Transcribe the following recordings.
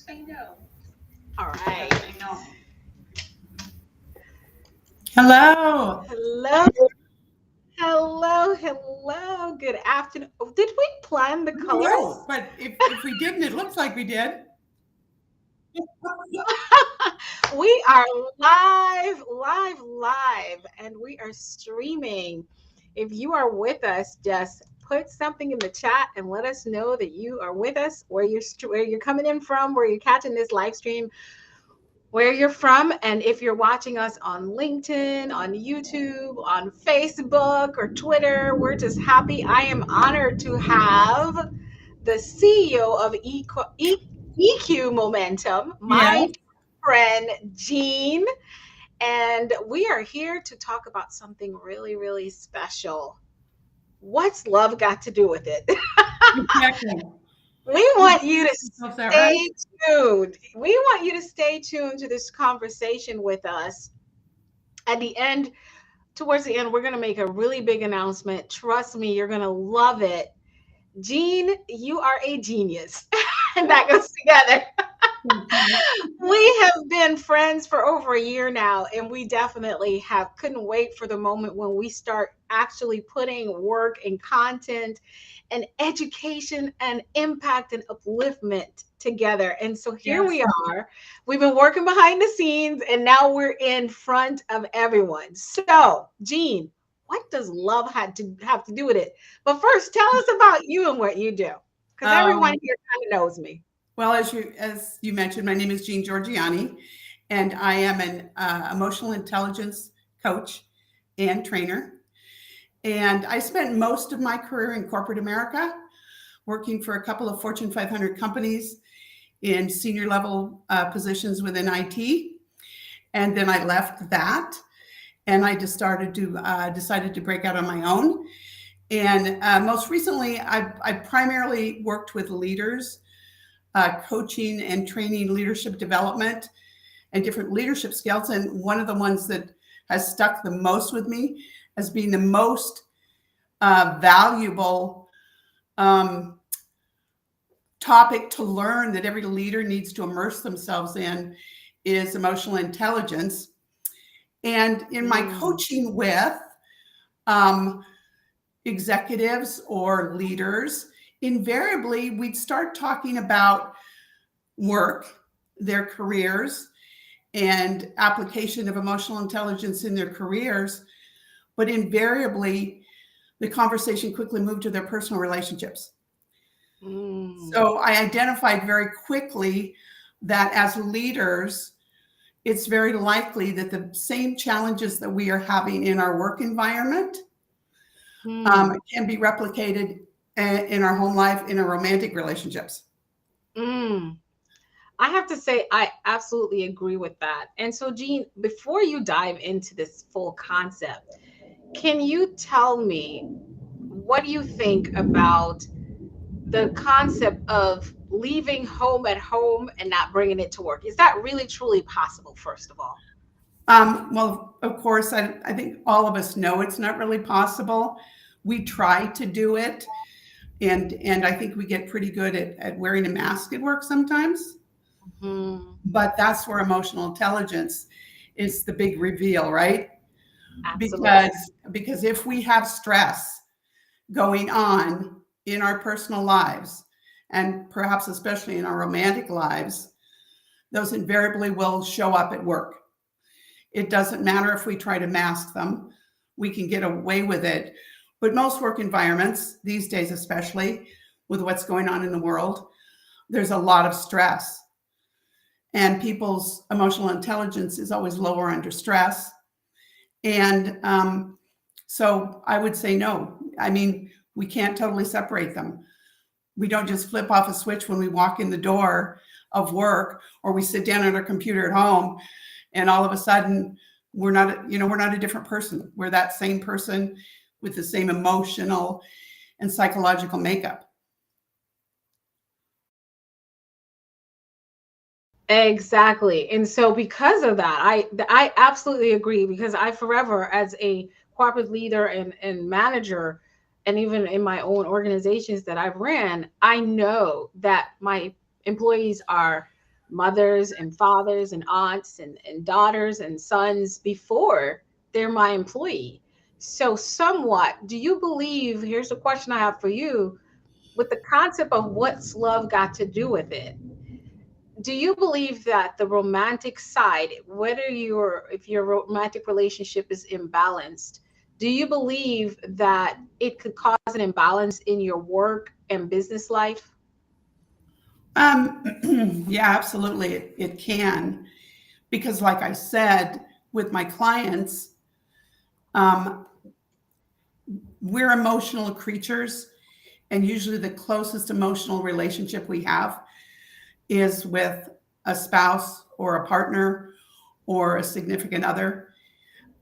All right. Hello. Hello, hello. Good afternoon. Oh, did we plan the I don't know, colors? but if we didn't, it looks like we did. We are live, and we are streaming. If you are with us, just put something in the chat and let us know that you are with us, where you're coming in from, where you're catching this live stream, where you're from, and if you're watching us on LinkedIn, on YouTube, on Facebook or Twitter. We're just happy. I am honored to have the CEO of EQ Momentum, my Yes. friend Jean, and we are here to talk about something really special. What's love got to do with it? Exactly. We want you to Is that right? stay tuned. We want you to stay tuned to this conversation with us. At the end, towards the end, we're going to make a really big announcement. Trust me, you're going to love it. Jean, you are a genius. And that goes together. Okay. We have been friends for over a year now, and we definitely have couldn't wait for the moment when we start actually putting work and content and education and impact and upliftment together. And so here Yes. we are. We've been working behind the scenes, and now we're in front of everyone. So, Jean, what does love have to do with it? But first, tell us about you and what you do, because everyone Um, here kind of knows me. well, as you mentioned, my name is Jean Georgianni, and I am an emotional intelligence coach and trainer. And I spent most of my career in corporate America, working for a couple of Fortune 500 companies in senior level positions within IT. And then I left that and I just decided to break out on my own. And most recently, I primarily worked with leaders, coaching and training leadership development and different leadership skills. And one of the ones that has stuck the most with me as being the most valuable um, topic to learn that every leader needs to immerse themselves in is emotional intelligence. And in my Mm. coaching with um, executives or leaders, invariably we'd start talking about work, their careers, and application of emotional intelligence in their careers. But invariably, the conversation quickly moved to their personal relationships. Mm. So I identified very quickly that as leaders, it's very likely that the same challenges that we are having in our work environment Mm. can be replicated in our home life, in our romantic relationships. Mm. I have to say, I absolutely agree with that. And so, Jean, before you dive into this full concept, can you tell me what do you think about the concept of leaving home at home and not bringing it to work? Is that really truly possible, first of all? Well, of course, I think all of us know it's not really possible. We try to do it, and I think we get pretty good at wearing a mask at work sometimes. Hmm. But that's where emotional intelligence is the big reveal, right? Absolutely. Because if we have stress going on in our personal lives, and perhaps especially in our romantic lives, those invariably will show up at work. It doesn't matter if we try to mask them, we can get away with it. But most work environments, these days, especially with what's going on in the world, there's a lot of stress. And people's emotional intelligence is always lower under stress. And so I would say no. I mean, we can't totally separate them. We don't just flip off a switch when we walk in the door of work or we sit down on our computer at home and all of a sudden we're not a different person. We're that same person with the same emotional and psychological makeup. Exactly. And so because of that, I absolutely agree because I forever as a corporate leader and manager and even in my own organizations that I've ran, I know that my employees are mothers and fathers and aunts and daughters and sons before they're my employee. So, somewhat, do you believe? Here's the question I have for you with the concept of what's love got to do with it. Do you believe that the romantic side, whether you're if your romantic relationship is imbalanced, do you believe that it could cause an imbalance in your work and business life? Yeah, absolutely. It can. Because, like I said, with my clients, um, we're emotional creatures. And usually the closest emotional relationship we have is with a spouse or a partner or a significant other.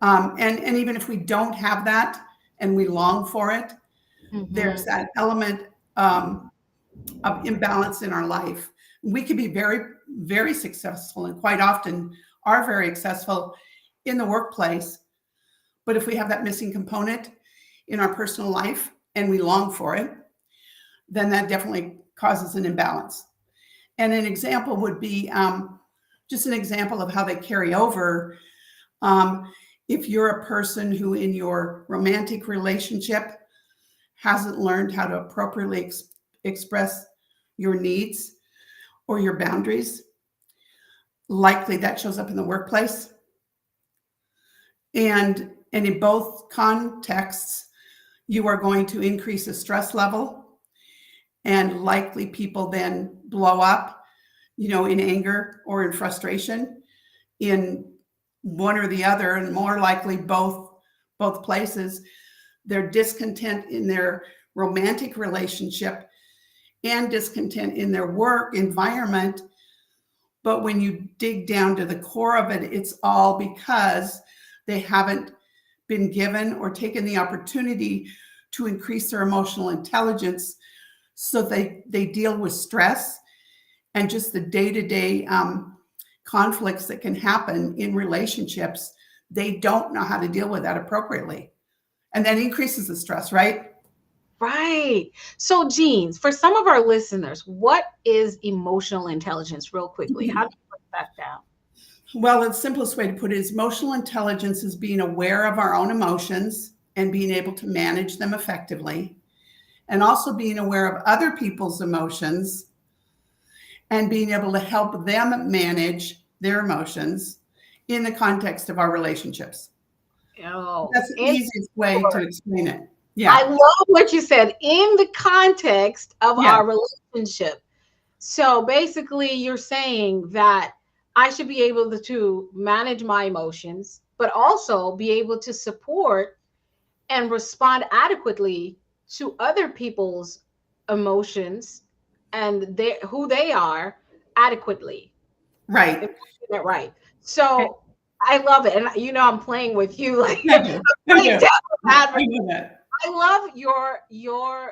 And even if we don't have that and we long for it, there's Mm-hmm. that element of imbalance in our life. We can be very, very successful and quite often are very successful in the workplace. But if we have that missing component in our personal life and we long for it, then that definitely causes an imbalance. And an example would be just an example of how they carry over. Um, if you're a person who in your romantic relationship hasn't learned how to appropriately express your needs or your boundaries, likely that shows up in the workplace. And in both contexts, you are going to increase the stress level, and likely people then blow up, in anger or in frustration in one or the other, and more likely both places. They're discontent in their romantic relationship and discontent in their work environment. But when you dig down to the core of it, it's all because they haven't been given or taken the opportunity to increase their emotional intelligence, so they deal with stress and just the day-to-day conflicts that can happen in relationships. They don't know how to deal with that appropriately, and that increases the stress, right? Right. So, Jeans, for some of our listeners, what is emotional intelligence, real quickly? How do you break that down? Well, the simplest way to put it is emotional intelligence is being aware of our own emotions and being able to manage them effectively, and also being aware of other people's emotions and being able to help them manage their emotions in the context of our relationships. Oh, That's the easiest way to explain it. I Yeah. love what you said in the context of Yeah. our relationship. So basically, you're saying that I should be able to manage my emotions, but also be able to support and respond adequately to other people's emotions and who they are adequately. Right. If I'm getting it right. So I love it. And I'm playing with you like I I'm do. I playing do. devil's I advocate. know that. I love your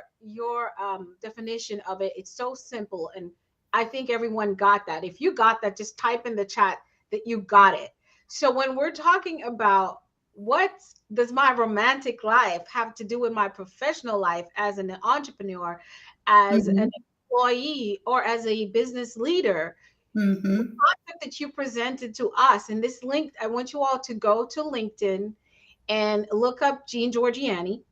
definition of it. It's so simple, and I think everyone got that. If you got that, just type in the chat that you got it. So when we're talking about what does my romantic life have to do with my professional life as an entrepreneur, as an Mhm. employee, or as a business leader, the Mhm. concept that you presented to us in this link, I want you all to go to LinkedIn and look up Jean Georgianni,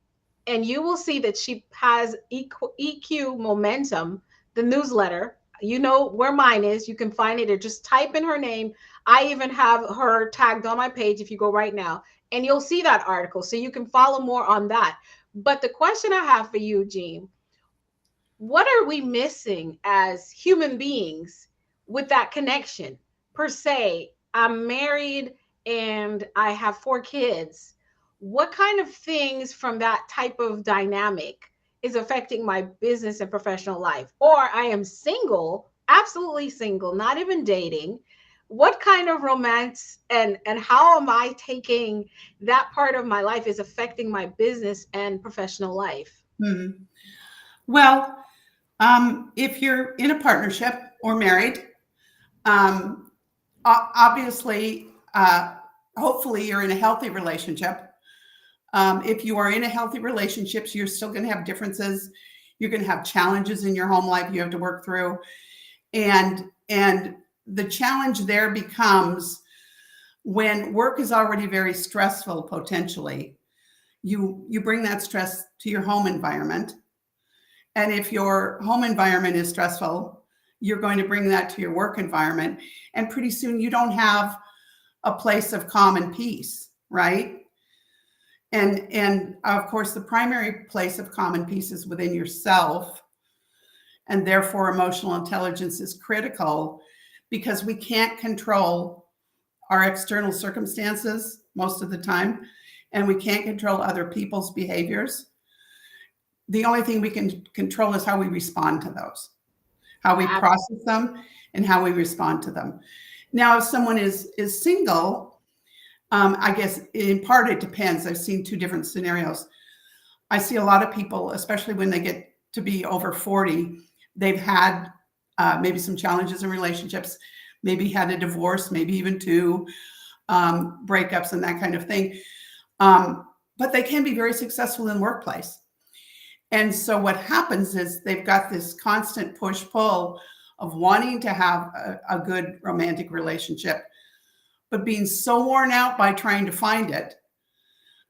and you will see that she has EQ Momentum, the newsletter. You know where mine is. You can find it or just type in her name. I even have her tagged on my page if you go right now, and you'll see that article. So you can follow more on that. But the question I have for you, Jean, what are we missing as human beings with that connection? Per se, I'm married and I have 4 kids. What kind of things from that type of dynamic is affecting my business and professional life? Or I am single, absolutely single, not even dating. What kind of romance and how am I taking that part of my life is affecting my business and professional life? Mhm. Well, if you're in a partnership or married, um, obviously, hopefully, you're in a healthy relationship. If you are in a healthy relationship, you're still going to have differences. You're going to have challenges in your home life you have to work through, and the challenge there becomes when work is already very stressful, potentially, you bring that stress to your home environment. And if your home environment is stressful, you're going to bring that to your work environment. And pretty soon you don't have a place of calm and peace, right? And of course, the primary place of calm and peace is within yourself. And therefore, emotional intelligence is critical because we can't control our external circumstances most of the time, and we can't control other people's behaviors. The only thing we can control is how we respond to those, how we process them, and how we respond to them. Now, if someone is single, I guess in part it depends. I've seen two different scenarios. I see a lot of people, especially when they get to be over 40, they've had maybe some challenges in relationships, maybe had a divorce, maybe even two breakups and that kind of thing. But they can be very successful in the workplace. And so what happens is they've got this constant push-pull of wanting to have a good romantic relationship, but being so worn out by trying to find it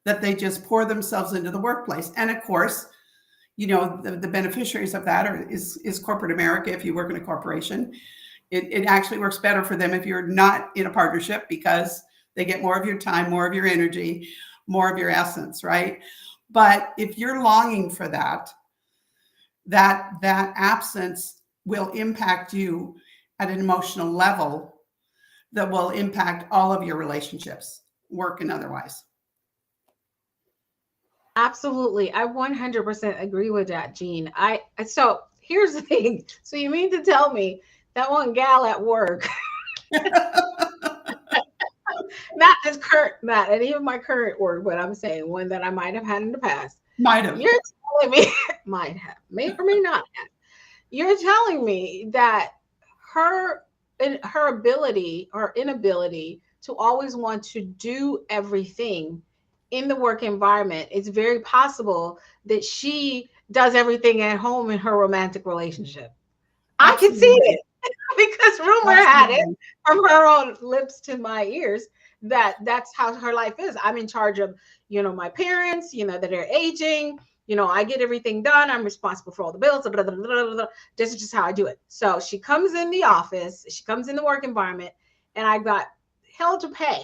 that they just pour themselves into the workplace. And of course, the beneficiaries of that is corporate America. If you work in a corporation, it actually works better for them if you're not in a partnership, because they get more of your time, more of your energy, more of your essence, right? But if you're longing for that absence will impact you at an emotional level that will impact all of your relationships, work and otherwise. Absolutely. I 100% agree with that, Jean. So here's the thing. So you mean to tell me that one gal at work, not this current, not any of my current work, but I'm saying one that I might have had in the past. Might have. You're telling me, might have, may or may not have. You're telling me that her her ability or inability to always want to do everything in the work environment, it's very possible that she does everything at home in her romantic relationship. I can see Absolutely. it because rumor had it Absolutely. from her own lips to my ears that that's how her life is. I'm in charge of, my parents, that are aging. I get everything done. I'm responsible for all the bills. Blah, blah, blah, blah, blah. This is just how I do it. So she comes in the office, she comes in the work environment, and I got hell to pay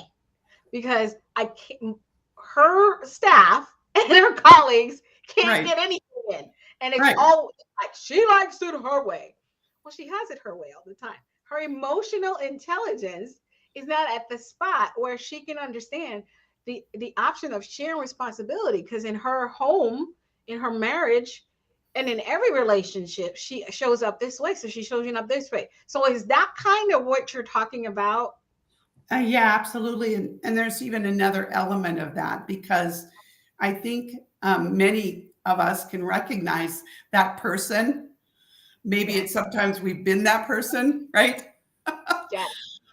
because I can't, her staff and her colleagues can't Right. get anything in. And it's Right. all like she likes it her way. Well, she has it her way all the time. Her emotional intelligence is not at the spot where she can understand the option of sharing responsibility, because in her home, in her marriage, and in every relationship, she shows up this way. So she's showing up this way. So is that kind of what you're talking about? Yeah, absolutely. And there's even another element of that, because I think many of us can recognize that person. Maybe it's Yes. sometimes we've been that person, right? Yeah.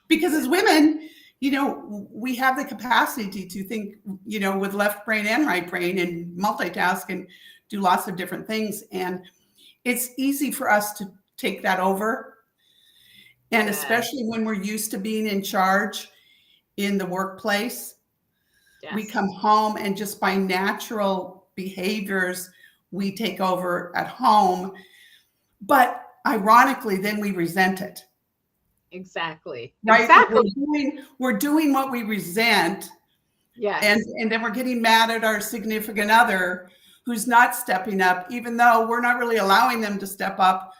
Because as women, we have the capacity to think, with left brain and right brain and multitask and do lots of different things. And it's easy for us to take that over. And Yes. especially when we're used to being in charge in the workplace, we Yes. come home and just by natural behaviors, we take over at home. But ironically, then we resent it, Exactly. right? Exactly. We're doing what we resent, and Yes. then we're getting mad at our significant other who's not stepping up, even though we're not really allowing them to step up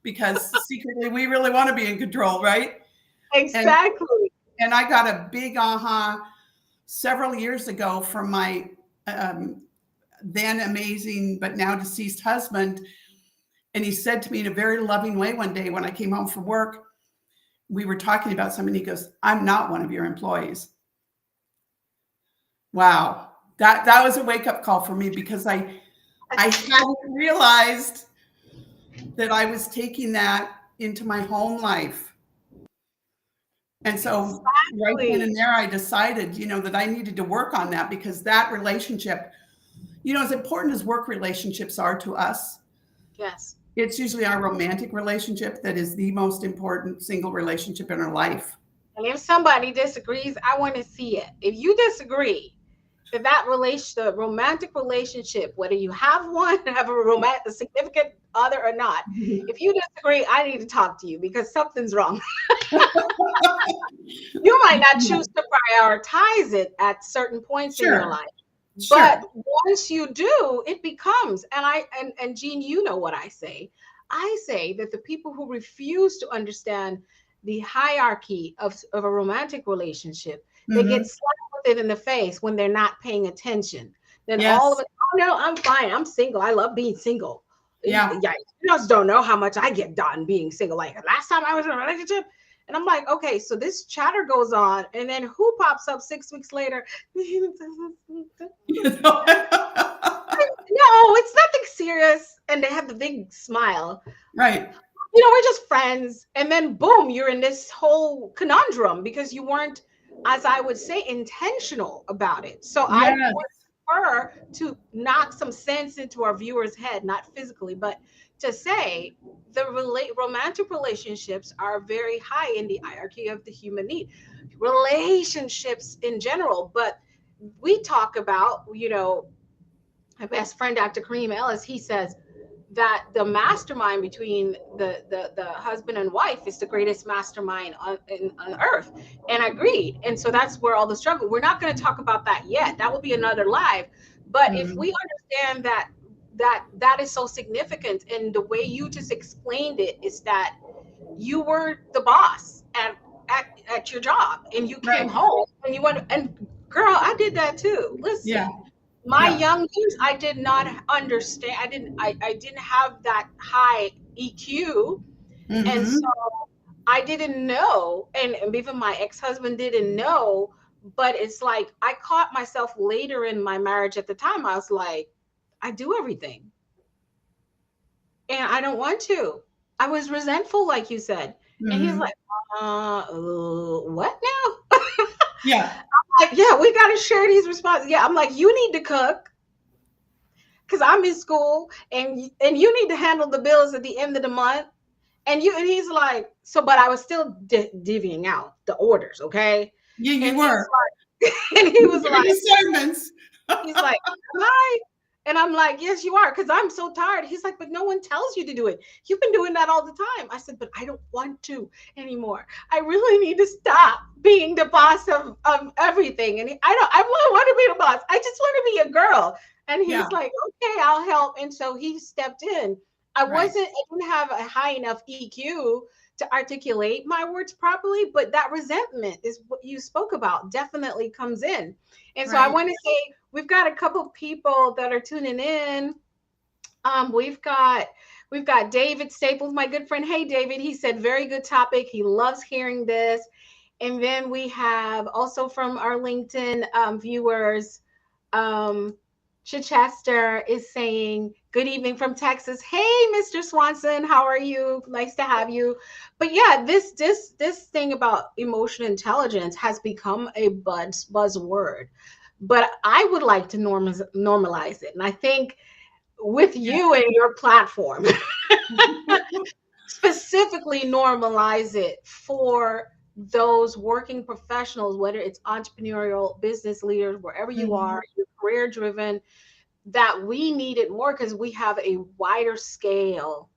because secretly we really want to be in control, right? And Exactly. and I got a big aha several years ago from my then amazing but now deceased husband. And he said to me in a very loving way one day when I came home from work, we were talking about something. He goes, "I'm not one of your employees." Wow. That was a wake-up call for me, because I hadn't realized that I was taking that into my home life. And so right then Exactly. and there, I decided, that I needed to work on that, because that relationship, as important as work relationships are to us, Yes. It's usually our romantic relationship that is the most important single relationship in our life. And if somebody disagrees, I want to see it. If you disagree, that relation, the romantic relationship, whether you have one, have a significant other or not, if you disagree, I need to talk to you because something's wrong. You might not choose to prioritize it at certain points in your Sure, life, sure. but once you do, it becomes, and Jean, you know what I say. I say that the people who refuse to understand the hierarchy of a romantic relationship, they get Hmm. slapped with it in the face when they're not paying attention. Then all of Yes. it, oh no, I'm fine. I'm single. I love being single. Yeah. Yeah, you just don't know how much I get done being single. Like last time I was in a relationship, and I'm like, okay, so this chatter goes on, and then who pops up 6 weeks later? No, it's nothing serious. And they have the big smile. Right. We're just friends. And then boom, you're in this whole conundrum because you weren't, as I would say, intentional about it. So I Yes. would prefer to knock some sense into our viewers' head, not physically, but to say the romantic relationships are very high in the hierarchy of the human need. Relationships in general, but we talk about, my best friend, Dr. Kareem Ellis, he says that the mastermind between the husband and wife is the greatest mastermind on earth. And I agreed. And so that's where all the struggle. We're not going to talk about that yet. That will be another live. But if Mhm. we understand that is so significant, and the way you just explained it is that you were the boss at your job and you came Right. home and you went, and girl, I did that too. Yeah. Listen, my Yeah. young years, I did not understand. I didn't have that high EQ. And so Hmm. I didn't know. And even my ex-husband didn't know. But it's like I caught myself later in my marriage. At the time, I was like, I do everything and I don't want to. I was resentful, like you said. And he's Hmm. like, what now? Yeah. Like, yeah, we got to share these responses. Yeah, I'm like, you need to cook because I'm in school, and you need to handle the bills at the end of the month. And he's like, so, but I was still divvying out the orders, okay? Yeah, you And he's were. like, and he You was were giving like, assignments. he's like, am I? And I'm like, yes, you are, because I'm so tired. He's like, but no one tells you to do it. You've been doing that all the time. I said, but I don't want to anymore. I really need to stop being the boss of everything. And I don't want to be the boss. I just want to be a girl. And Yeah. he's like, okay, I'll help. And so he stepped in. Right. I didn't have a high enough EQ to articulate my words properly, but that resentment is what you spoke about, definitely comes in. And so I Right. want to say we've got a couple of people that are tuning in. Um, we've got we've got David Staples, my good friend. Hey, David. He said very good topic. He loves hearing this. And then we have also from our LinkedIn viewers, um, Chichester is saying, good evening from Texas. Hey, Mr. Swanson, how are you? Nice to have you. But yeah, this thing about emotional intelligence has become a buzzword. But I would like to normalize it. And I think with Yeah. you and your platform, specifically normalize it for those working professionals, whether it's entrepreneurial business leaders, wherever you Hmm. are, you're career driven, that we need it more because we have a wider scale,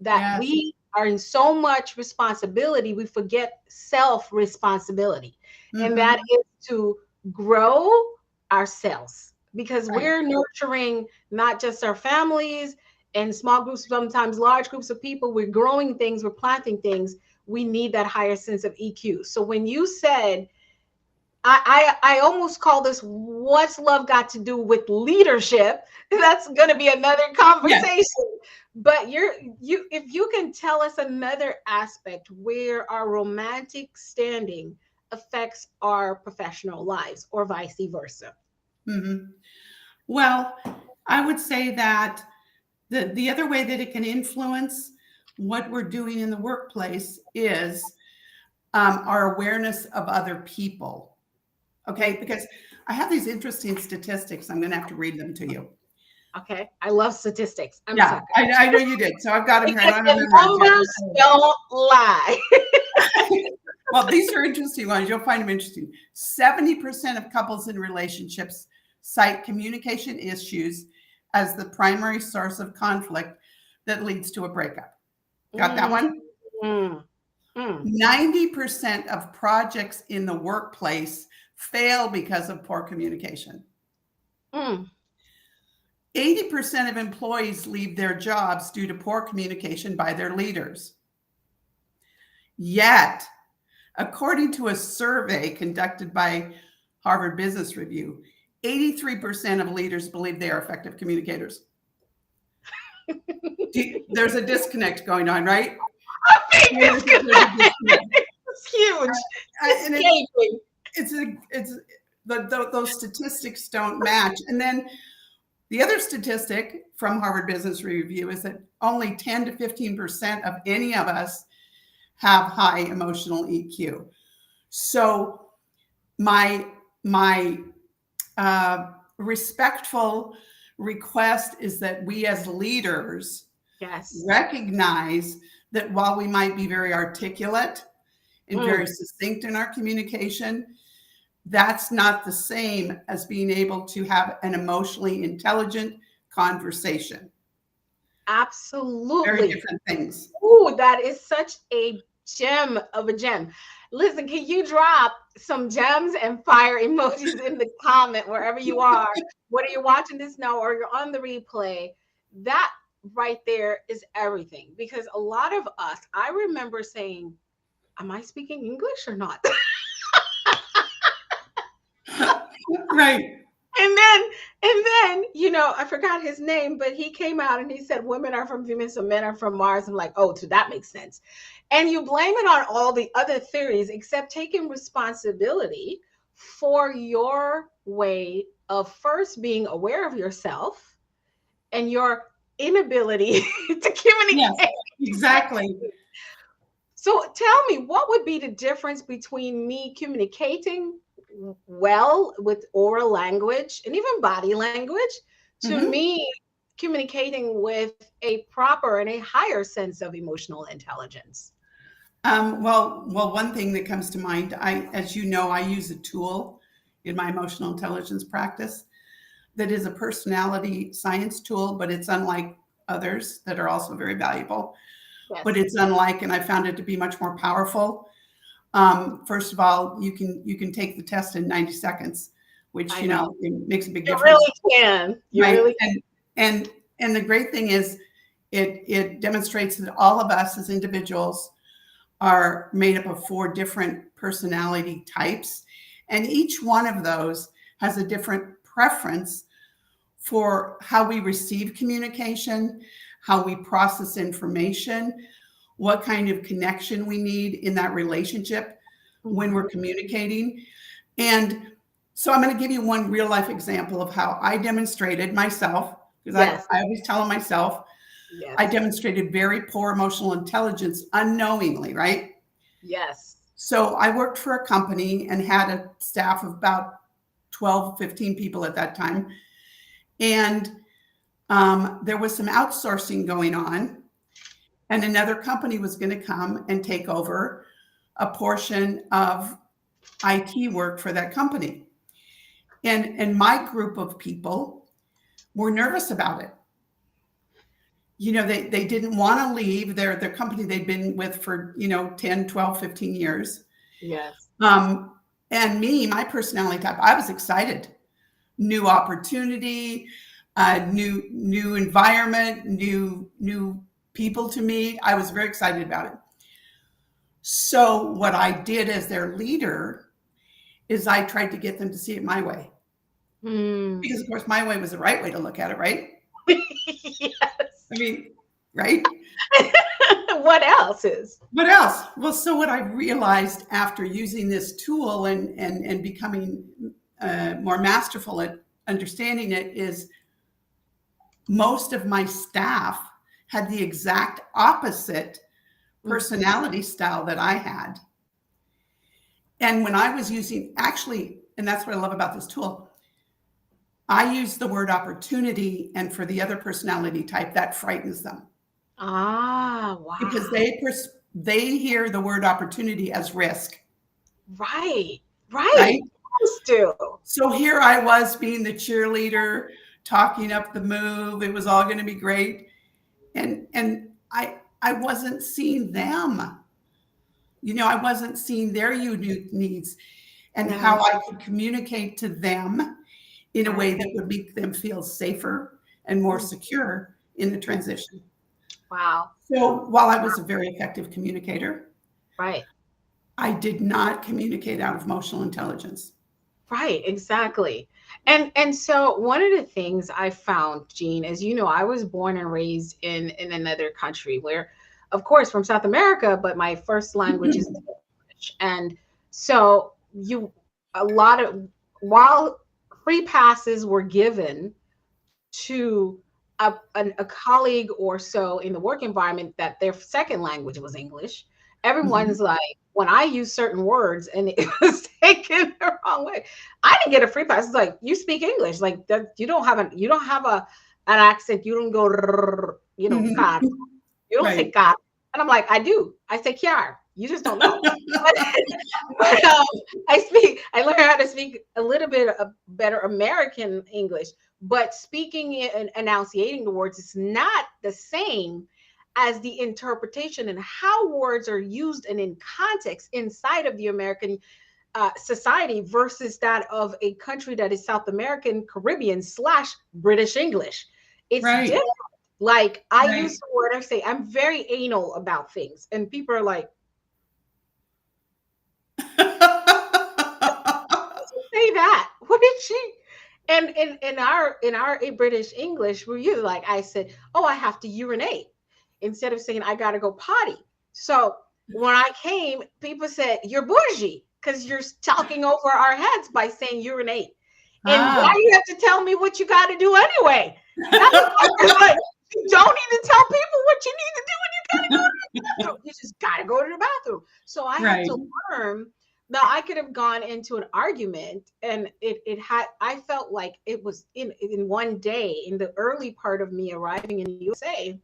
that Yes. we are in so much responsibility, we forget self responsibility. And that Hmm. is to grow ourselves because Right. we're nurturing not just our families and small groups, sometimes large groups of people. We're growing things, we're planting things. We need that higher sense of EQ. So when you said, I almost call this what's love got to do with leadership. That's going to be another Yes. conversation. But you if you can tell us another aspect where our romantic standing affects our professional lives or vice versa. Hmm. Well, I would say that the other way that it can influence what we're doing in the workplace is our awareness of other people. Okay, because I have these interesting statistics. I'm going to have to read them to you. Okay. I love statistics. I'm a Yeah, sucker. I know you did. So I've got them here. I Because don't the memorize yet. numbers don't lie. Well, these are interesting ones. You'll find them interesting. 70% of couples in relationships cite communication issues as the primary source of conflict that leads to a breakup. Got that Mm, one? mm, mm, 90% of projects in the workplace fail because of poor communication. mm. 80% of employees leave their jobs due to poor communication by their leaders. Yet, according to a survey conducted by Harvard Business Review, 83% of leaders believe they are effective communicators. There's a disconnect going on, right? There's a disconnect. It's huge. It's And gaping. those statistics don't match. And then the other statistic from Harvard Business Review is that only 10 to 15% of any of us have high emotional EQ. So my respectful request is that we as leaders Yes. recognize that while we might be very articulate and very Mm, succinct in our communication, that's not the same as being able to have an emotionally intelligent conversation. Very absolutely. different things. Ooh, that is such a gem of a gem. Listen, can you drop some gems and fire emojis in the comment wherever you are, whether you're watching this now or you're on the replay? That right there is everything. Because a lot of us, I remember saying, am I speaking English or not? Right. And then, I forgot his name, but he came out and he said, women are from Venus and men are from Mars. I'm like, oh, so that makes sense. And you blame it on all the other theories, except taking responsibility for your way of first being aware of yourself and your inability to Yes, communicate. exactly. So tell me, what would be the difference between me communicating well with oral language and even body language to Mhm. me communicating with a proper and a higher sense of emotional intelligence? Well, one thing that comes to mind, as you know, I use a tool in my emotional intelligence practice that is a personality science tool, but it's unlike others that are also very valuable. But Yes, it's unlike, and I found it to be much more powerful. First of all, you can take the test in 90 seconds, which I know. it makes a big You difference, really can. You right? really And the great thing is, it demonstrates that all of us as individuals are made up of 4 different personality types, and each one of those has a different preference for how we receive communication, how we process information, what kind of connection we need in that relationship when can. we're communicating. And so I'm going to give you one real life example of how I demonstrated myself, because Yes, I always tell myself I yes, demonstrated very poor emotional intelligence unknowingly, right? yes. So I worked for a company and had a staff of about 12, 15 people at that time. And there was some outsourcing going on, and another company was going to come and take over a portion of IT work for that company. And my group of people were nervous about it. They didn't want to leave their company they'd been with for 10, 12, 15 years. Yes. um, and me, my personality type, I was excited. New opportunity, new environment, new people to meet. I was very excited about it. So what I did as their leader is I tried to get them to see it my way, Hmm. because of course my way was the right way to look at it, right? Yes. I mean, right? What else is? What else? Well, so what I realized after using this tool and becoming more masterful at understanding it is most of my staff had the exact opposite personality style that I had. And when I was using, actually, and that's what I love about this tool, I use the word opportunity, and for the other personality type, that frightens them Ah, because wow. they hear the word opportunity as risk, Right. Right. right? Yes, do. So here I was being the cheerleader, talking up the move. It was all going to be great, and I wasn't seeing them. I wasn't seeing their unique needs and how Yeah. I could communicate to them in a way Right. that would make them feel safer and more Mm, secure in the mm. transition. Wow. So while I was a very effective communicator, Right. I did not communicate out of emotional intelligence. Right, exactly. And so one of the things I found, Jean, as you know, I was born and raised in another country where, of course, from South America, but my first language is English. And so you a lot of while free passes were given to a colleague or so in the work environment that their second language was English, Mhm. everyone's like, when I use certain words and it was taken the wrong way, I didn't get a free pass. It's like, you speak English, like that. You don't have an accent. You don't go, car. You don't say Right. car. And I'm like, I do. I say kiar. You just don't know. But, but I learned how to speak a little bit of better American English, but speaking it and enunciating the words is not the same as the interpretation and how words are used and in context inside of the American society versus that of a country that is South American, Caribbean / British English. It's Right. different. Like I use Right. the word, I say I'm very anal about things, and people are like, say that. What did she? And in our British English, we're usually like I said, oh, I have to urinate instead of saying I gotta go potty. So when I came, people said you're bougie because you're talking over our heads by saying urinate. And why Ah. you have to tell me what you got to do anyway? That was like you don't need to tell people what you need to do when you gotta go to the bathroom. You just gotta go to the bathroom. So I had Right. to learn. Now I could have gone into an argument and it had I felt like it was in one day in the early part of me arriving in the USA,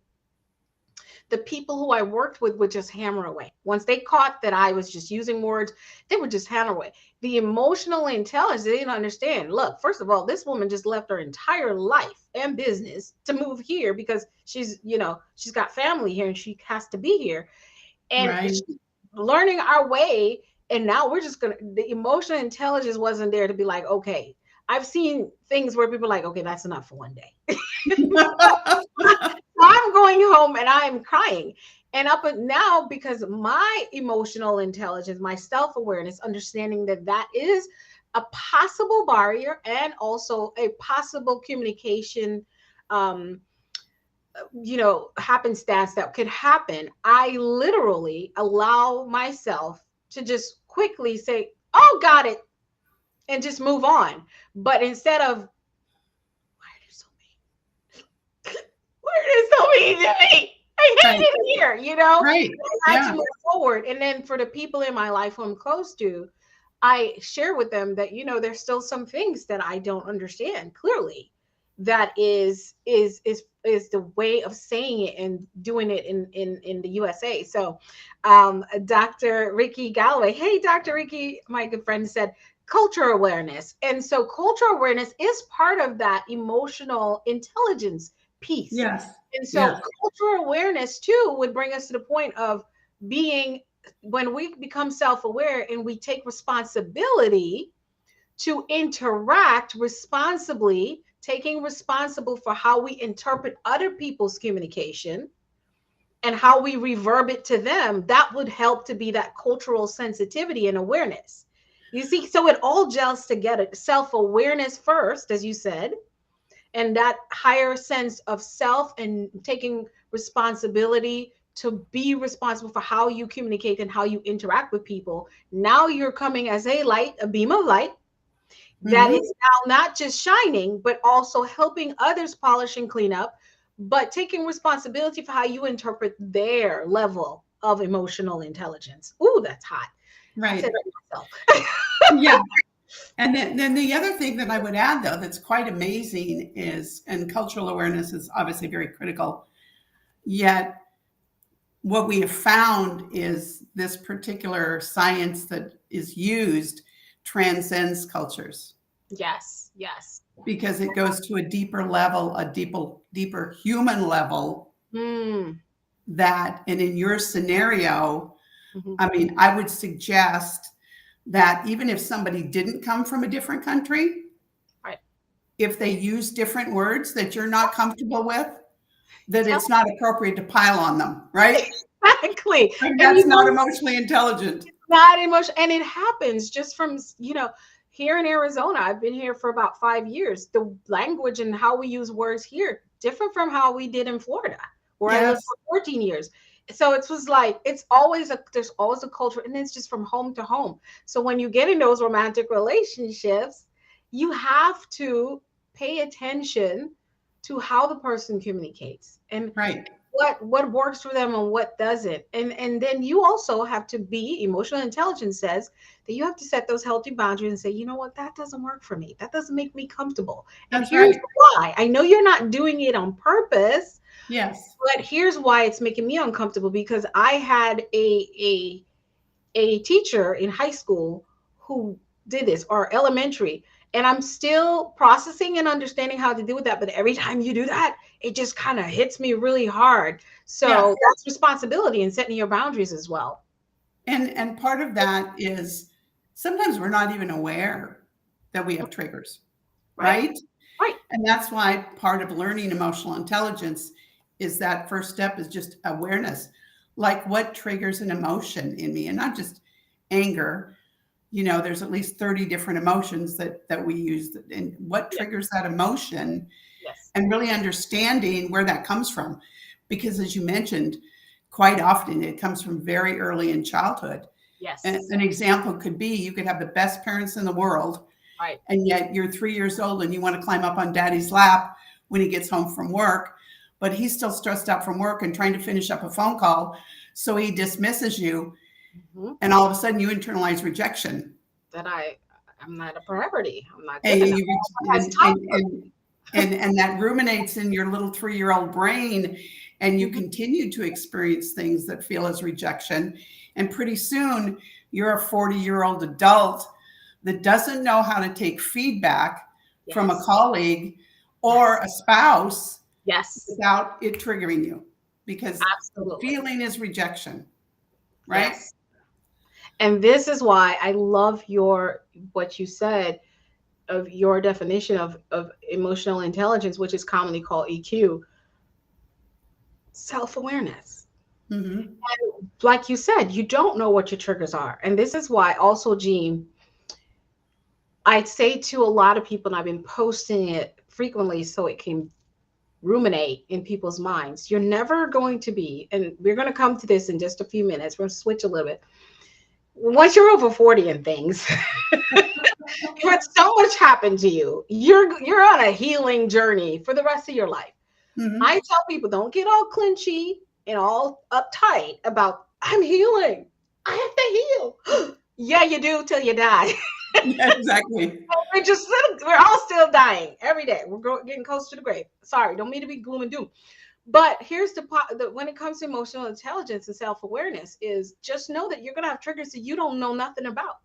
the people who I worked with would just hammer away. Once they caught that I was just using words, they would just hammer away. The emotional intelligence, they didn't understand. Look, first of all, this woman just left her entire life and business to move here because she's got family here and she has to be here. And Right. she's learning our way. And now we're just the emotional intelligence wasn't there to be like, okay, I've seen things where people are like, okay, that's enough for one day. I'm going home and I'm crying. And up and now, because my emotional intelligence, my self awareness, understanding that that is a possible barrier and also a possible communication, um, happenstance that could happen, I literally allow myself to just quickly say, oh, got it, and just move on. But instead of, why are you so where is so easy to me? I hate Right. it here, Right. I had to Yeah. move forward. And then for the people in my life who I'm close to, I share with them that, there's still some things that I don't understand clearly. That is the way of saying it and doing it in the USA. So Dr. Ricky Galloway, hey Dr. Ricky, my good friend, said cultural awareness. And so cultural awareness is part of that emotional intelligence piece. Yes. And so Yes. cultural awareness too would bring us to the point of being, when we become self-aware and we take responsibility to interact responsibly, taking responsible for how we interpret other people's communication and how we reverb it to them, that would help to be that cultural sensitivity and awareness. You see, so it all gels together. Self-awareness first, as you said, and that higher sense of self and taking responsibility to be responsible for how you communicate and how you interact with people. Now you're coming as a light, a beam of light that Hmm. is now not just shining, but also helping others polish and clean up, but taking responsibility for how you interpret their level of emotional intelligence. Ooh, that's hot. I said Right. it myself. Yeah. And then the other thing that I would add, though, that's quite amazing is, and cultural awareness is obviously very critical, yet what we have found is this particular science that is used transcends cultures Yes, yes. because it goes to a deeper level, a deeper human level Mm. that, and in your scenario, Hmm. I mean, I would suggest that even if somebody didn't come from a different country, Right. if they use different words that you're not comfortable with, that Tell it's not appropriate to pile on them, right? exactly. I mean, And that's not emotionally intelligent. not emotion, and it happens just from here in Arizona. I've been here for about 5 years. The language and how we use words here different from how we did in Florida, where I lived Yes, for 14 years. So it was like it's always there's always a culture, and it's just from home to home. So when you get in those romantic relationships, you have to pay attention to how the person communicates and right. what works for them and what doesn't. And then you also have to be emotional intelligence says that you have to set those healthy boundaries and say, you know what, that doesn't work for me, that doesn't make me comfortable, and That's here's right. why. I know you're not doing it on purpose, Yes. but here's why it's making me uncomfortable, because I had a teacher in high school who did this, or elementary, and I'm still processing and understanding how to do with that. But every time you do that, it just kind of hits me really hard. Yes. So that's responsibility and setting your boundaries as well. And part of that is sometimes we're not even aware that we have triggers, Right, right? right. And that's why part of learning emotional intelligence is that first step is just awareness. Like what triggers an emotion in me, and not just anger. You know, there's at least 30 different emotions that we use, and what Yeah. triggers that emotion, Yes. and really understanding where that comes from. Because as you mentioned, quite often it comes from very early in childhood. Yes. An example could be you could have the best parents in the world, Right. and yet you're 3 years old and you want to climb up on daddy's lap when he gets home from work, but he's still stressed out from work and trying to finish up a phone call. So he dismisses you, Hmm. and all of a sudden you internalize rejection. That I'm not a priority. I'm not good And, enough. you, No one has and, time and, for and, and that ruminates in your little 3-year-old brain, and me. you Mhm. continue to experience things that feel as rejection. And pretty soon you're a 40-year-old adult that doesn't know how to take feedback from a Yes. colleague or Yes. a spouse Yes. without it triggering you, because the Absolutely. feeling is rejection, right? Yes. And this is why I love your what you said of your definition of emotional intelligence, which is commonly called EQ, self-awareness. Mm-hmm. Like you said, you don't know what your triggers are. And this is why also, Jean, I'd say to a lot of people, and I've been posting it frequently so it can ruminate in people's minds. You're never going to be, and we're going to come to this in just a few minutes. We're going to switch a little bit. Once you're over 40 and things, but so much happened to you. You're on a healing journey for the rest of your life. I Mm-hmm. tell people don't get all clinchy and all uptight about I'm healing. I have to heal. Yeah, you do till you die. Yeah, exactly. We're all still dying every day. Getting close to the grave. Sorry, don't mean to be gloom and doom. But here's when it comes to emotional intelligence and self-awareness is just know that you're gonna have triggers that you don't know nothing about.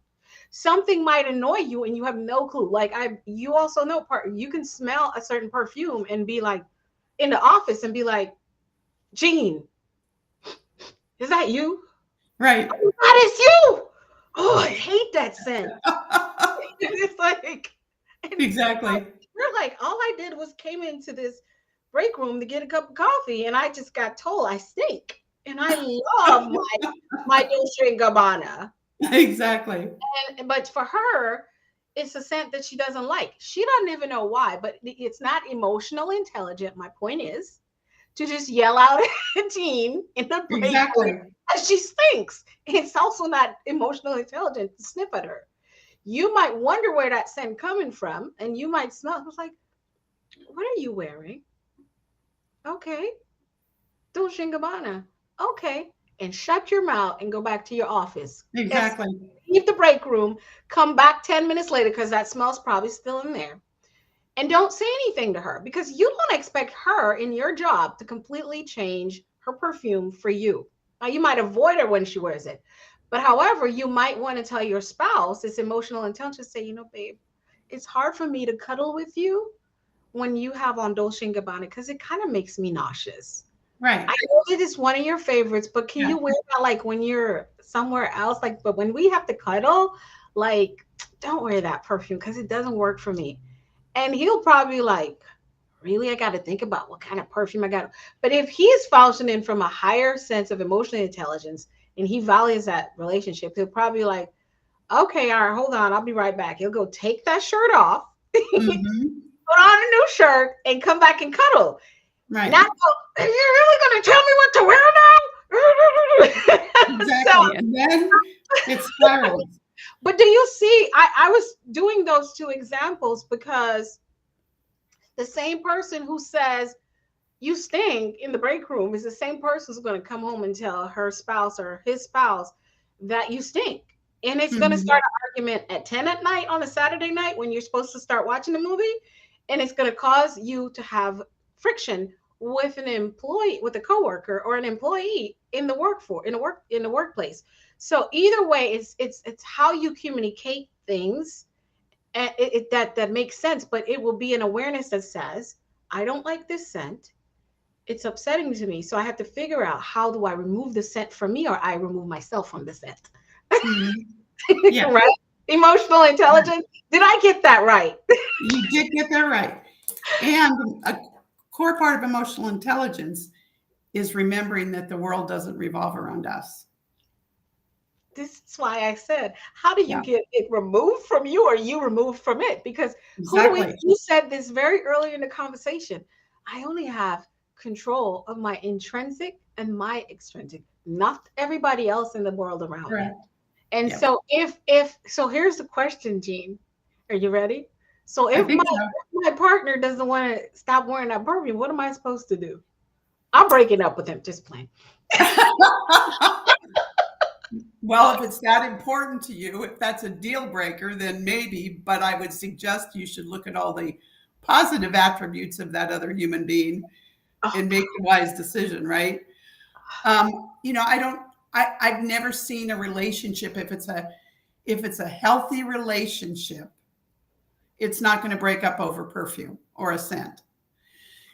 Something might annoy you and you have no clue. Like you also know you can smell a certain perfume and be like in the office and be like, Jean, is that you? Right. Oh, that is you. Oh, I hate that scent. It's like, and Exactly. you're like, all I did was came into this break room to get a cup of coffee, and I just got told I stink. And I love my Dolce and Gabbana. Exactly. But for her, it's a scent that she doesn't like. She doesn't even know why, but it's not emotional intelligent. My point is to just yell out at a teen in the break room Exactly. that she stinks. It's also not emotional intelligent to sniff at her. You might wonder where that scent coming from, and you might smell. It was like, what are you wearing? Okay, Dolce and Gabbana. Okay, and shut your mouth and go back to your office. As Exactly. leave the break room, come back 10 minutes later because that smell's probably still in there, and don't say anything to her because you don't expect her in your job to completely change her perfume for you. Now, you might avoid her when she wears it, but however, you might want to tell your spouse this emotional intelligence, say, babe, it's hard for me to cuddle with you when you have on Dolce& and Gabbana because it kind of makes me nauseous. Right. I know it is one of your favorites, but can Yeah. you wear that like when you're somewhere else? Like, but when we have to cuddle, like, don't wear that perfume because it doesn't work for me. And he'll probably like, really, I got to think about what kind of perfume I got. But if he's functioning from a higher sense of emotional intelligence and he values that relationship, he'll probably like, okay, all right, hold on, I'll be right back. He'll go take that shirt off, Hmm. put on a new shirt, and come back and cuddle. Right. Not go, are you really going to tell me what to wear now? So, Exactly. And then it spirals. but do you see, I was doing those two examples because the same person who says you stink in the break room is the same person who's going to come home and tell her spouse or his spouse that you stink. And it's going to Hmm. start an argument at 10 at night on a Saturday night when you're supposed to start watching the movie. And it's going to cause you to have friction with an employee, with a coworker or an employee in the in the workplace. So either way, it's how you communicate things, and that makes sense, but it will be an awareness that says, I don't like this scent, it's upsetting to me. So I have to figure out, how do I remove the scent from me, or I remove myself from the scent. Hmm. Yeah. Right? Emotional intelligence. Did I get that right? You did get that right. And a core part of emotional intelligence is remembering that the world doesn't revolve around us. This is why I said, how do you Yeah, get it removed from you or you removed from it? Because exactly. you said this very early in the conversation. I only have control of my intrinsic and my extrinsic, not everybody else in the world around me. Correct. And Yep. so so here's the question, Jean. Are you ready? So I if think so. my partner doesn't want to stop wearing that perfume, what am I supposed to do? I'm breaking up with him, just plain. Well, if it's that important to you, if that's a deal breaker, then maybe, but I would suggest you should look at all the positive attributes of that other human being Oh, and make the wise decision, right? I don't, I've never seen a relationship, if it's a healthy relationship, it's not going to break up over perfume or a scent.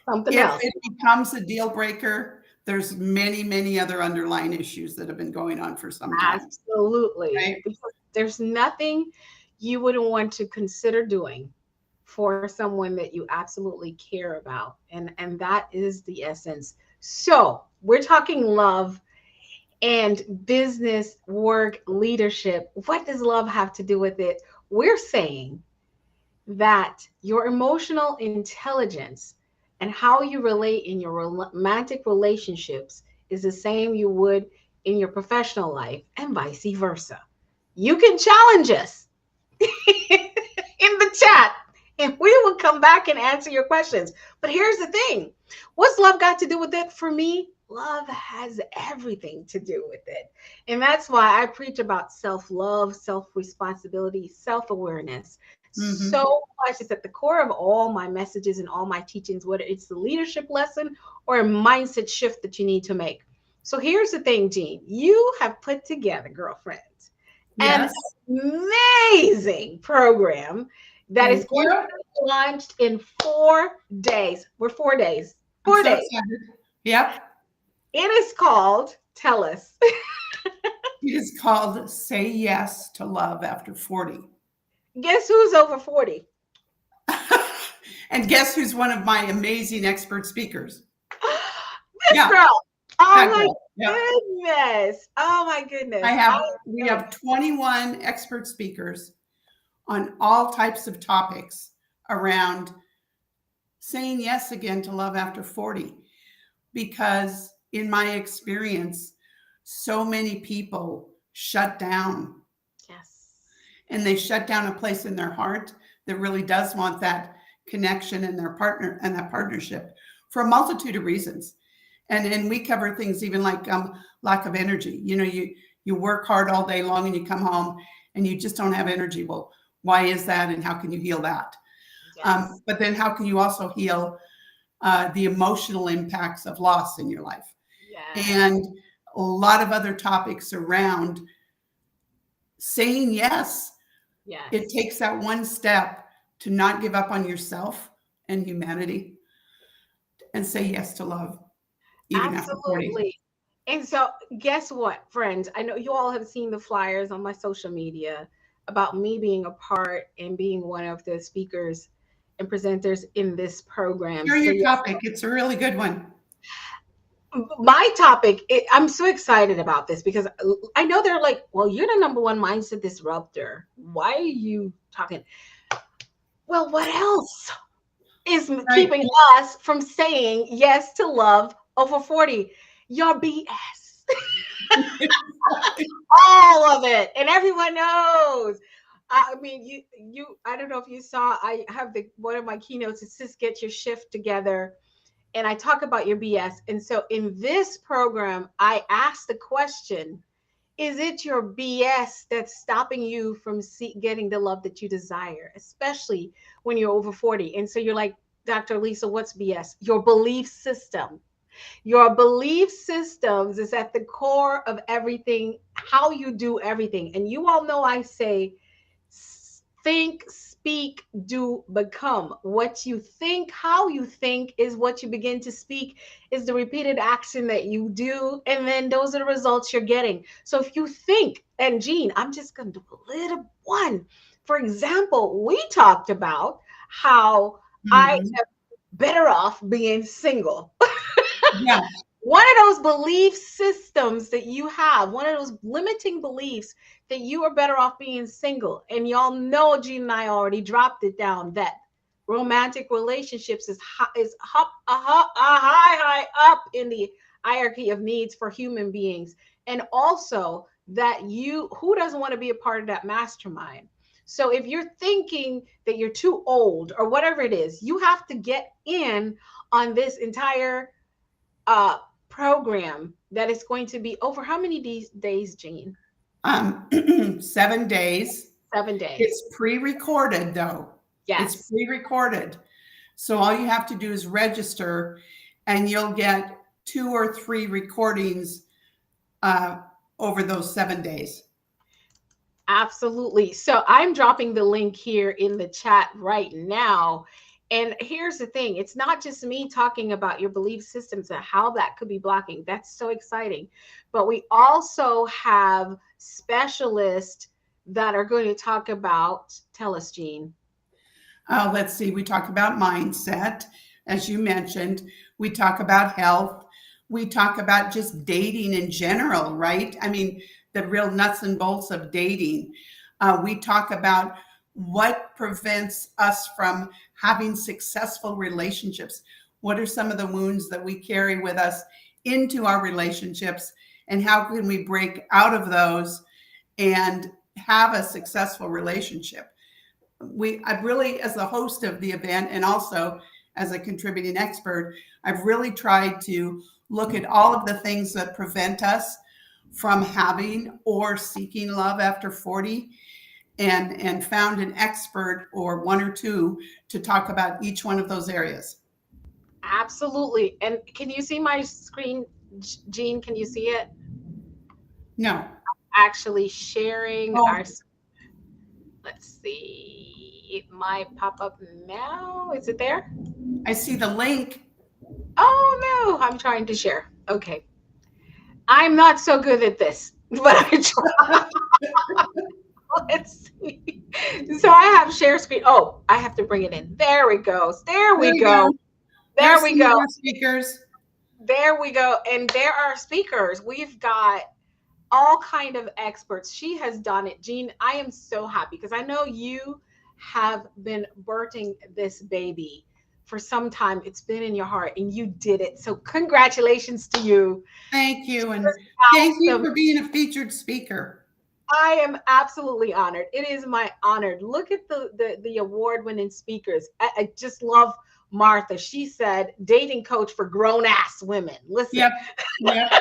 something If else. it becomes a deal breaker, there's many, many other underlying issues that have been going on for some time, Absolutely. right? Because there's nothing you wouldn't want to consider doing for someone that you absolutely care about. And that is the essence. So we're talking love and business, work, leadership. What does love have to do with it? We're saying that your emotional intelligence and how you relate in your romantic relationships is the same you would in your professional life, and vice versa. You can challenge us in the chat and we will come back and answer your questions. But here's the thing, what's love got to do with it? For me, love has everything to do with it. And that's why I preach about self love, self responsibility, self awareness. Mm-hmm. So much is at the core of all my messages and all my teachings, whether it's the leadership lesson or a mindset shift that you need to make. So here's the thing, Jean, you have put together, girlfriends, an Yes. amazing program that is Thank going to you. be launched in 4 days. We're 4 days. I'm 4 so days. excited. Yep. It is called, tell us. It is called Say Yes to Love After 40. Guess who's over 40? And guess who's one of my amazing expert speakers? This Yeah, girl. Oh that my girl. Yep. goodness. Oh my goodness. We have 21 expert speakers on all types of topics around saying yes again to love after 40. Because in my experience, so many people shut down, Yes. and they shut down a place in their heart that really does want that connection and their partner and that partnership for a multitude of reasons. And we cover things even like lack of energy. You You work hard all day long and you come home and you just don't have energy. Well, why is that? And how can you heal that? Yes. But then how can you also heal the emotional impacts of loss in your life? Yes. And a lot of other topics around saying yes. It Yes. takes that one step to not give up on yourself and humanity and say yes to love, even after 40. Absolutely. And so, guess what, friends? I know you all have seen the flyers on my social media about me being a part and being one of the speakers and presenters in this program. Share So, your yes, topic. It's a really good one. my topic, I'm so excited about this because I know they're like, well, you're the number one mindset disruptor. Why are you talking? Well, what else is Right. keeping us from saying yes to love over 40? Your BS. All of it, and everyone knows. I mean, I don't know if you saw, I have the one of my keynotes is just get your shift together, and I talk about your BS. And so in this program, I ask the question: is it your BS that's stopping you from getting the love that you desire, especially when you're over 40? And so you're like, Dr. Lisa, what's BS? Your belief system. Your belief systems is at the core of everything, how you do everything. And you all know I say, think, speak, do, become. What you think, how you think is what you begin to speak, is the repeated action that you do. And then those are the results you're getting. So if you think, and Jean, I'm just going to do a little one. For example, we talked about how I Mhm. am better off being single. Yeah. One of those belief systems that you have, one of those limiting beliefs that you are better off being single. And y'all know Gene and I already dropped it down that romantic relationships is a high up in the hierarchy of needs for human beings. And also that who doesn't want to be a part of that mastermind? So if you're thinking that you're too old or whatever it is, you have to get in on this entire uh, program that is going to be over how many days, Jean? 7 days. 7 days. It's pre-recorded though. It's Yes, pre-recorded. So all you have to do is register and you'll get 2 or 3 recordings uh, over those 7 days. absolutely. So I'm dropping the link here in the chat right now. And here's the thing, it's not just me talking about your belief systems and how that could be blocking. That's so exciting. But we also have specialists that are going to talk about, tell us, Jean. Let's see, we talk about mindset, as you mentioned. We talk about health. We talk about just dating in general, right? I mean, the real nuts and bolts of dating. We talk about what prevents us from having successful relationships. What are some of the wounds that we carry with us into our relationships, and how can we break out of those and have a successful relationship? I've really, as the host of the event and also as a contributing expert, I've really tried to look at all of the things that prevent us from having or seeking love after 40, and found an expert or one or two to talk about each one of those areas. Absolutely. And can you see my screen, Jean? Can you see it? No. Actually sharing our, Oh, let's see, it might pop up now. Is it there? I see the link. Oh no, I'm trying to share. Okay. I'm not so good at this, but I try. Let's see. So I have share screen. Oh, I have to bring it in. There we go. There There we we go. go. There There's we some of go. our speakers. There we go. And there are speakers. We've got all kind of experts. She has done it. Jean, I am so happy because I know you have been birthing this baby for some time. It's been in your heart and you did it. So congratulations to you. Thank you. And Just thank you awesome. for being a featured speaker. I am absolutely honored. It is my honor. Look at the award-winning speakers. I just love Martha. She said dating coach for grown ass women. Listen, Yep. Yep.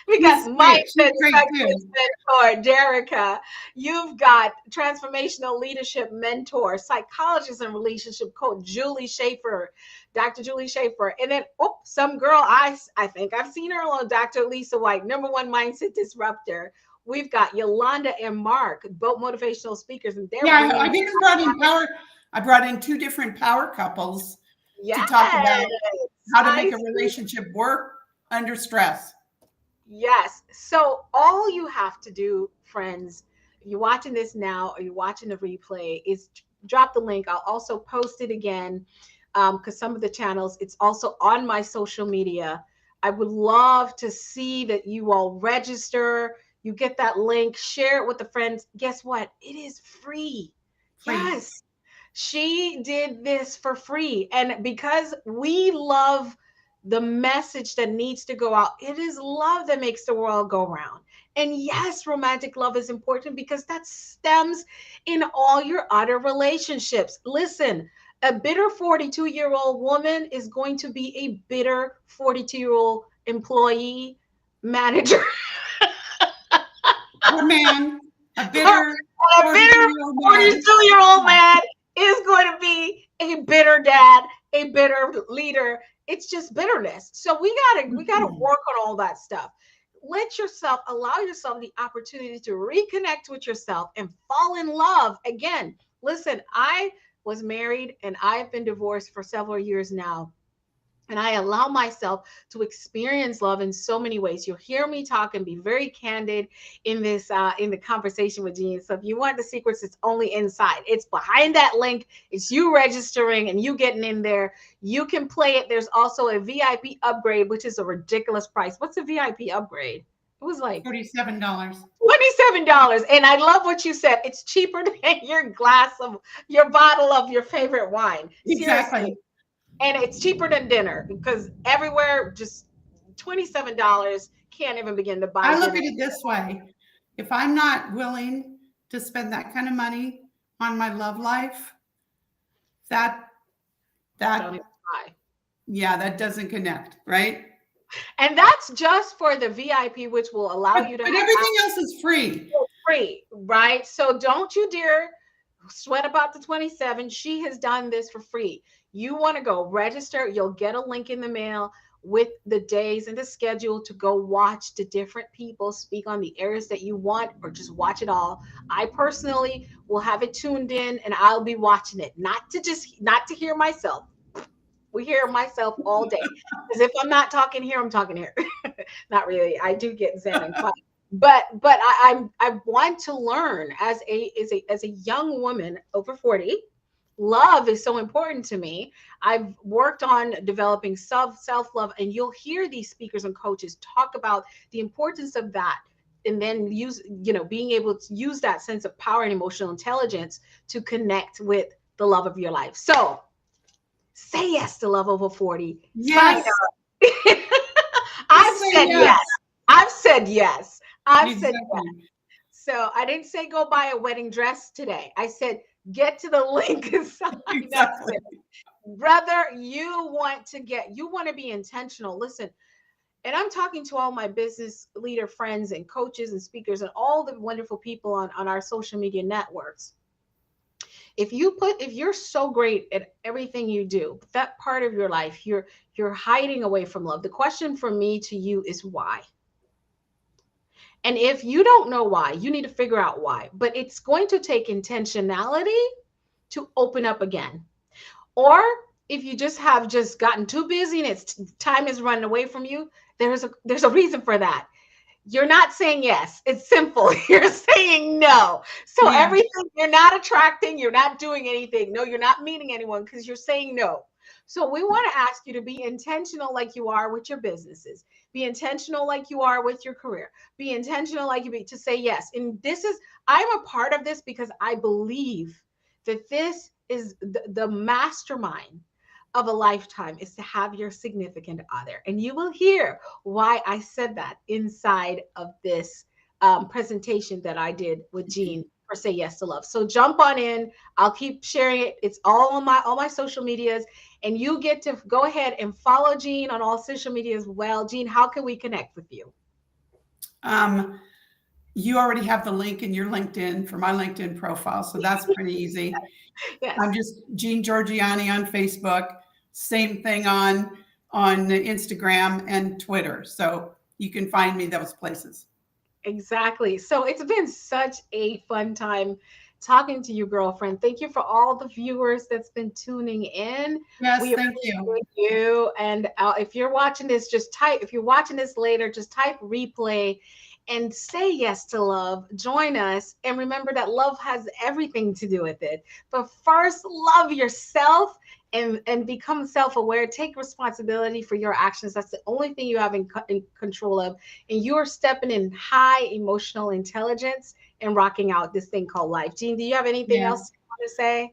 We got She's great. mindset She's great too. success mentor, Jerica. You've got transformational leadership mentor, psychologist and relationship coach, Julie Schaefer, Dr. Julie Schaefer. And then, oh, some girl, I think I've seen her on Dr. Lisa Whyte, #1 mindset disruptor. We've got Yolanda and Mark, both motivational speakers, and they're Yeah, bringing. I think I brought in two different power couples to talk Yes, about how to I make a see. relationship work under stress. Yes. So all you have to do, friends, if you're watching this now or you're watching the replay, is drop the link. I'll also post it again because some of the channels, it's also on my social media. I would love to see that you all register. You get that link, share it with the friends. Guess what? It is free. Free. Yes. She did this for free. And because we love the message that needs to go out, it is love that makes the world go round. And yes, romantic love is important because that stems in all your other relationships. Listen, a bitter 42-year-old woman is going to be a bitter 42-year-old employee, manager. Or man, a Or bitter a bitter 42-year-old man. 42-year-old man is going to be a bitter dad, a bitter leader. It's just bitterness. So we gotta Mhm. work on all that stuff. Allow yourself the opportunity to reconnect with yourself and fall in love again. Listen, I was married and I've been divorced for several years now, and I allow myself to experience love in so many ways. You'll hear me talk and be very candid in this in the conversation with Jean. So if you want the secrets, it's only inside. It's behind that link. It's you registering and you getting in there. You can play it. There's also a VIP upgrade, which is a ridiculous price. What's a VIP upgrade? It was like $47. $27. And I love what you said. It's cheaper than your bottle of your favorite wine. Seriously, Exactly. and it's cheaper than dinner because everywhere just $27 can't even begin to buy I look dinner. at it this way. If I'm not willing to spend that kind of money on my love life, that Don't even that buy. yeah, that doesn't connect, right? And that's just for the VIP, which will allow But you to but have everything else is free. access free, right? So don't you dare sweat about the 27. She has done this for free. You want to go register, you'll get a link in the mail with the days and the schedule to go watch the different people speak on the areas that you want, or just watch it all. I personally will have it tuned in and I'll be watching it, not to hear myself. We hear myself all day. Because if I'm not talking here, I'm talking here. Not really. I do get zen and quiet. But I want to learn as a young woman over 40. Love is so important to me. I've worked on developing self-love, and you'll hear these speakers and coaches talk about the importance of that, and then being able to use that sense of power and emotional intelligence to connect with the love of your life. So say yes to love over 40. Sign Yes. up. I've Just say said yes. yes. I've said yes. I've said yes. Exactly. So I didn't say go buy a wedding dress today. I said get to the link and sign up. Exactly. Brother, you want to be intentional. Listen, and I'm talking to all my business leader friends and coaches and speakers and all the wonderful people on our social media networks. If you're so great at everything you do, that part of your life you're hiding away from love. The question from me to you is why? And if you don't know why, you need to figure out why. But it's going to take intentionality to open up again. Or if you just gotten too busy and it's time is running away from you, there's a reason for that. You're not saying yes. It's simple. You're saying no. So Yeah. everything you're not attracting, you're not doing anything. No, you're not meeting anyone because you're saying no. So we want to ask you to be intentional like you are with your businesses. Be intentional like you are with your career. Be intentional like you be to say yes. And I'm a part of this because I believe that this is the mastermind of a lifetime is to have your significant other. And you will hear why I said that inside of this presentation that I did with Jean for Say Yes to Love. So jump on in. I'll keep sharing it. It's all my social medias, and you get to go ahead and follow Jean on all social media as well. Jean, how can we connect with you? Um, you already have the link in your LinkedIn for my LinkedIn profile, so that's pretty easy. I'm Yes. just Jean Georgianni on Facebook. Same thing on Instagram and Twitter. So you can find me those places. Exactly. So it's been such a fun time talking to you, girlfriend. Thank you for all the viewers that's been tuning in. Yes, We thank you. appreciate you. And if you're watching this, just type, if you're watching this later, just type replay and say yes to love. Join us. And remember that love has everything to do with it. But first, love yourself and become self-aware. Take responsibility for your actions. That's the only thing you have in control of, and you're stepping in high emotional intelligence and rocking out this thing called life. Jean, do you have anything Yeah. else you want to say?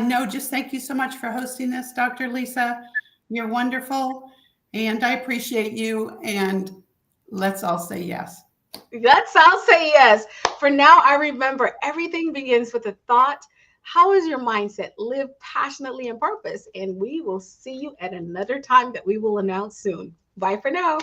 No, just thank you so much for hosting this, Dr. Lisa. You're wonderful, and I appreciate you. And let's all say yes. I'll say yes. For now, I remember everything begins with a thought. How is your mindset? Live passionately in purpose. And we will see you at another time that we will announce soon. Bye for now.